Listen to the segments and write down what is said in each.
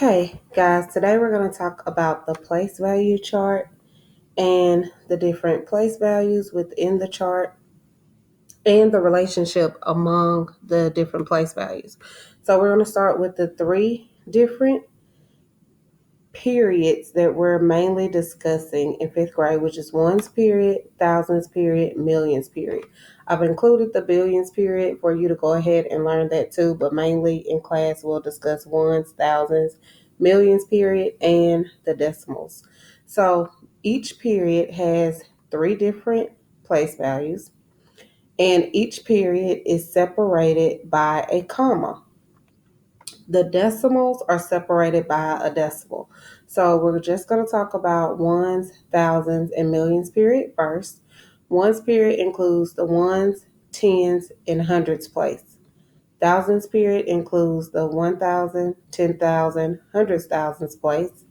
Okay, guys, today we're going to talk about the place value chart and the different place values within the chart and the relationship among the different place values. So we're going to start with the three different periods that we're mainly discussing in fifth grade, which is ones period, thousands period, millions period. I've included the billions period for you to go ahead and learn that too, but mainly in class we'll discuss ones, thousands, millions period, and the decimals. So each period has three different place values, and each period is separated by a comma. The decimals are separated by a decimal. So we're just going to talk about ones, thousands, and millions period first. Ones period includes the ones, tens, and hundreds place. Thousands period includes the 1,000, 10,000, hundreds thousands place.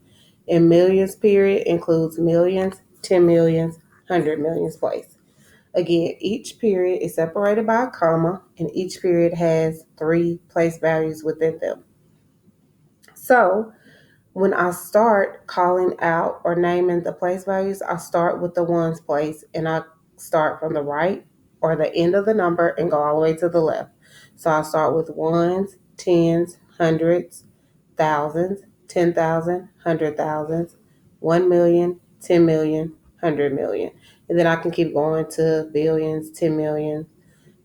And millions period includes millions, 10 millions, 100 millions place. Again, each period is separated by a comma, and each period has three place values within them. So when I start calling out or naming the place values, I start with the ones place, and I start from the right or the end of the number and go all the way to the left. So I start with ones, tens, hundreds, thousands, 10,000, 100,000, 1 million, 10 million, 100 million. And then I can keep going to billions, 10 million,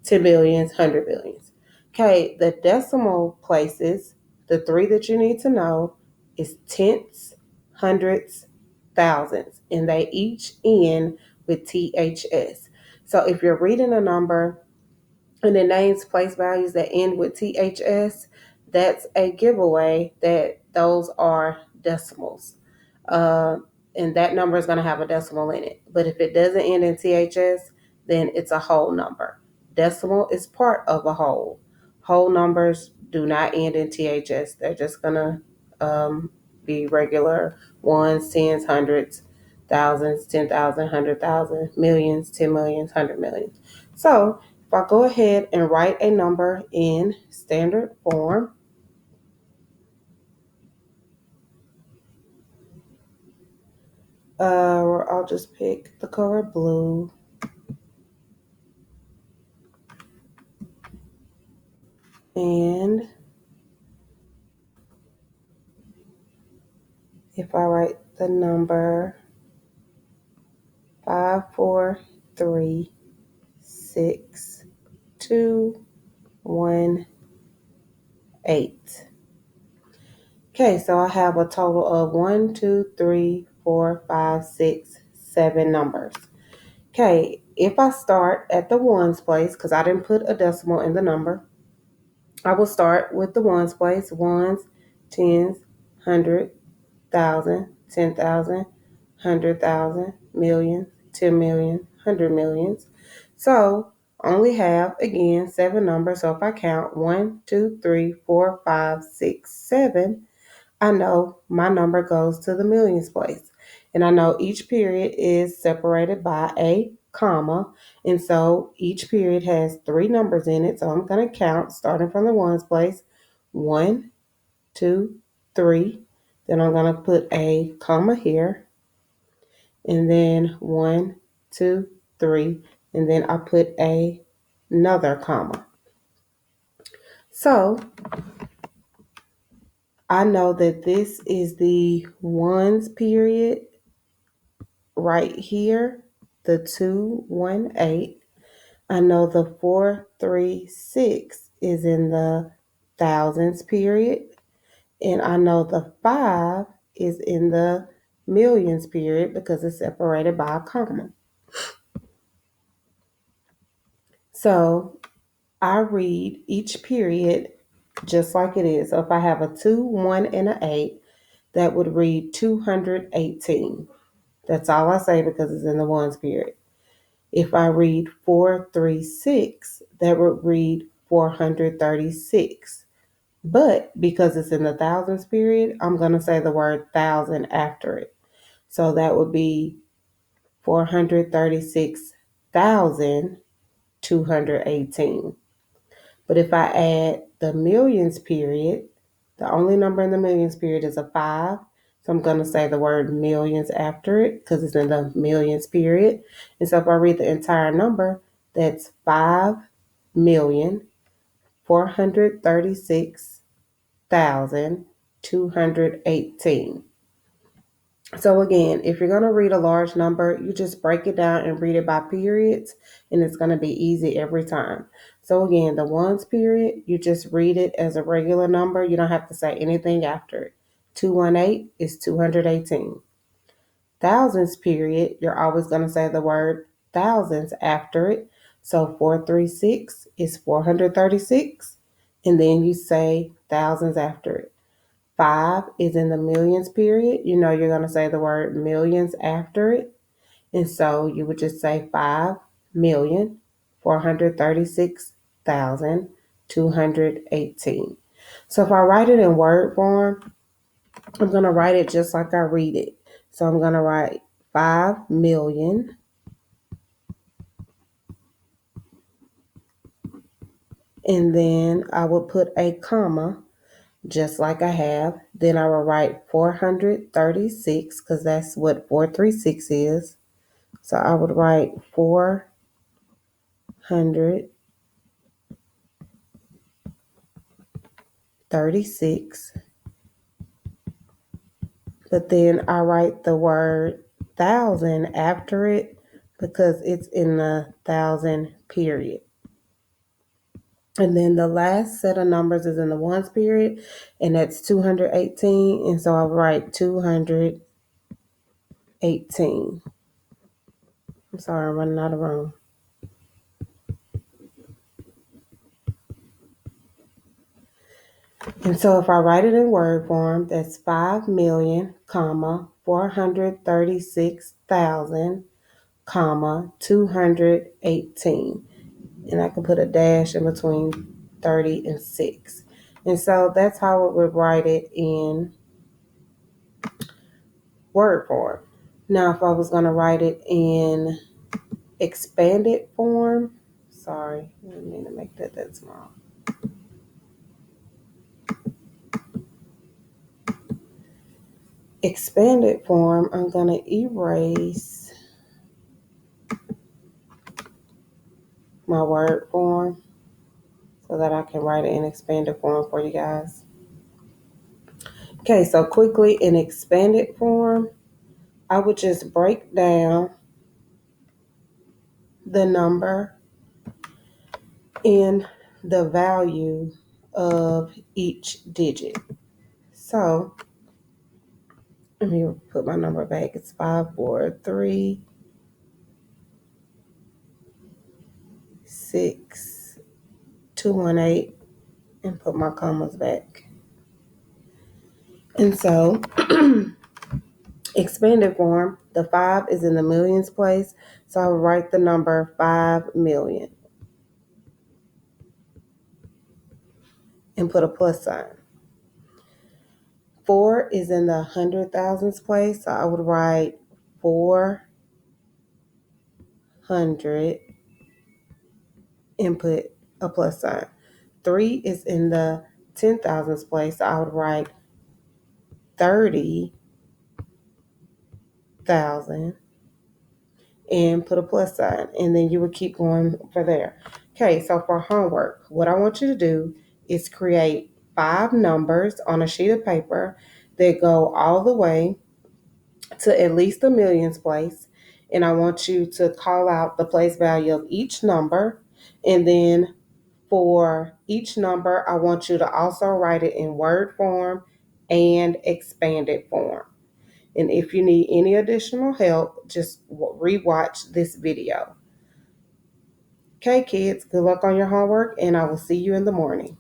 10 billions, 100 billions. Okay, the decimal places, the three that you need to know is tenths, hundreds, thousands, and they each end with THS. So if you're reading a number and it names place values that end with THS, that's a giveaway that those are decimals. Uh, and that number is going to have a decimal in it. But if it doesn't end in THS, then it's a whole number. Decimal is part of a whole. Whole numbers do not end in THS. They're just going to be regular ones, tens, hundreds, thousands, 10,000, 100,000, millions, 10 millions, 100 millions. So if I go ahead and write a number in standard form, I'll just pick the color blue. And if I write the number 5436218. Okay, so I have a total of 1, 2, 3, 4, 5, 6, 7 numbers. Okay, if I start at the ones place, because I didn't put a decimal in the number, I will start with the ones place, ones, tens, 100, 1,000, 10,000, 100,000, million, 10 million, 100 millions. So only have, again, 7 numbers. So if I count 1, 2, 3, 4, 5, 6, 7, I know my number goes to the millions place. And I know each period is separated by a comma. And so each period has 3 numbers in it. So I'm going to count starting from the ones place. 1, 2, 3. Then I'm going to put a comma here. And then 1, 2, 3. And then I put another comma. So I know that this is the ones period right here, the 218. I know the 436 is in the thousands period, and I know the 5 is in the millions period because it's separated by a comma. So I read each period just like it is. So if I have a 2, 1, and an 8, that would read 218. That's all I say because it's in the ones period. If I read 436, that would read 436. But because it's in the thousands period, I'm going to say the word thousand after it. So that would be 436,218. But if I add the millions period, The only number in the millions period is a 5. So I'm going to say the word millions after it because it's in the millions period. And so if I read the entire number, that's 5,436,218. So again, if you're going to read a large number, you just break it down and read it by periods, and it's going to be easy every time. So again, the ones period, you just read it as a regular number. You don't have to say anything after it. 218 is 218. Thousands period, you're always going to say the word thousands after it. So 436 is 436, and then you say thousands after it. 5 is in the millions period. You know you're going to say the word millions after it. And so you would just say 5,436,218. So if I write it in word form, I'm going to write it just like I read it. So I'm going to write 5 million, and then I will put a comma just like I have. Then I will write 436 because that's what 436 is. So I would write 436, but then I write the word thousand after it because it's in the thousand period. And then the last set of numbers is in the ones period, and that's 218. And so I write 218. I'm sorry, I'm running out of room. And so if I write it in word form, that's 5 million, comma, 436,000, comma, 218. And I can put a dash in between 30 and 6. And so that's how it would write it in word form. Now, if I was going to write it in expanded form, sorry, I didn't mean to make that small. Expanded form, I'm going to erase my word form so that I can write it in expanded form for you guys. Okay, so quickly in expanded form, I would just break down the number and the value of each digit. So let me put my number back. It's 543,6,218, and put my commas back. And so expanded form, the 5 is in the millions place. So I will write the number 5 million and put a plus sign. 4 is in the hundred thousands place. So I would write 400 and put a plus sign. 3 is in the 10,000s place. So I would write 30,000 and put a plus sign. And then you would keep going for there. Okay, so for homework, what I want you to do is create 5 numbers on a sheet of paper that go all the way to at least the millions place. And I want you to call out the place value of each number. And then for each number, I want you to also write it in word form and expanded form. And if you need any additional help, just rewatch this video. Okay, kids, good luck on your homework, and I will see you in the morning.